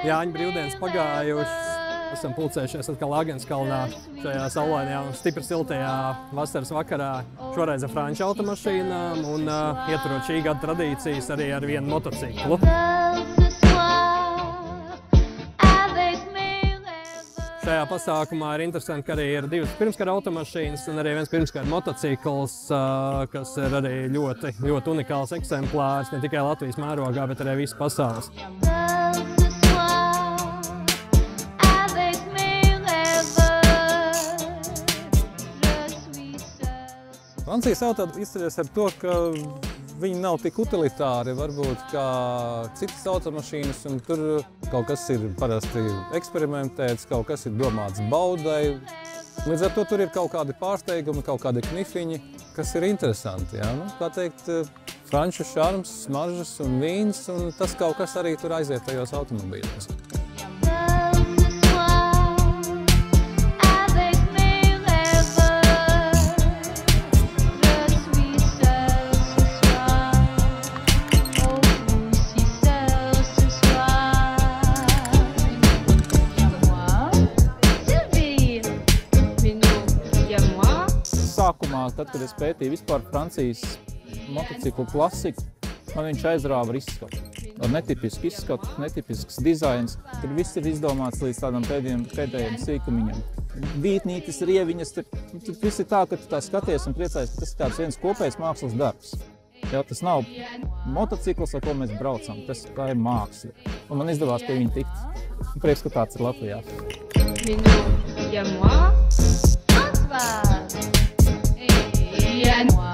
Jāņa brīvdienas pagājušas. Esam pulcējušies atkal Agenskalnā šajā saulainajā un stipri siltajā vasaras vakarā. Šoreiz ar franču automašīnām un ieturot šī gada tradīcijas arī ar vienu motociklu. Šajā pasākumā ir interesanti, ka arī ir divas pirmskara automašīnas un arī viens pirmskara motocikls, kas ir arī ļoti unikāls eksemplārs, ne tikai Latvijas mērogā, bet arī visas pasaules. Francijas auto izceļas ar to, ka viņi nav tik utilitāri, varbūt, kā citas automašīnas, un tur kaut kas ir parasti eksperimentēts, kaut kas ir domāts baudai. Līdz ar to tur ir kaut kādi pārsteigumi, kaut kādi knifiņi, kas ir interesanti. Ja? Nu, kā teikt, franču šarms, smaržas un vīns, un tas kaut kas arī tur aiziet tajos automobīļos. Sākumā, tad, kad es pētīju vispār Francijas motociklu klasiku, man viņš aizrāva ar izskatu. Ar netipisku izskatu, netipisks dizains. Tur viss ir izdomāts līdz tādam pēdējiem sīkumiņam. Vītnītes, rieviņas, tur viss ir tā, ka tu tā skaties un priecājies, ka tas ir tāds viens kopējs mākslas darbs. Jā, tas nav motocikls, ar ko mēs braucam, tā ir māksla. Un man izdevās pie viņa tikt. Prieks, ka tāds ir Latvijā. Il y a moi, Françoise. Et il y a moi.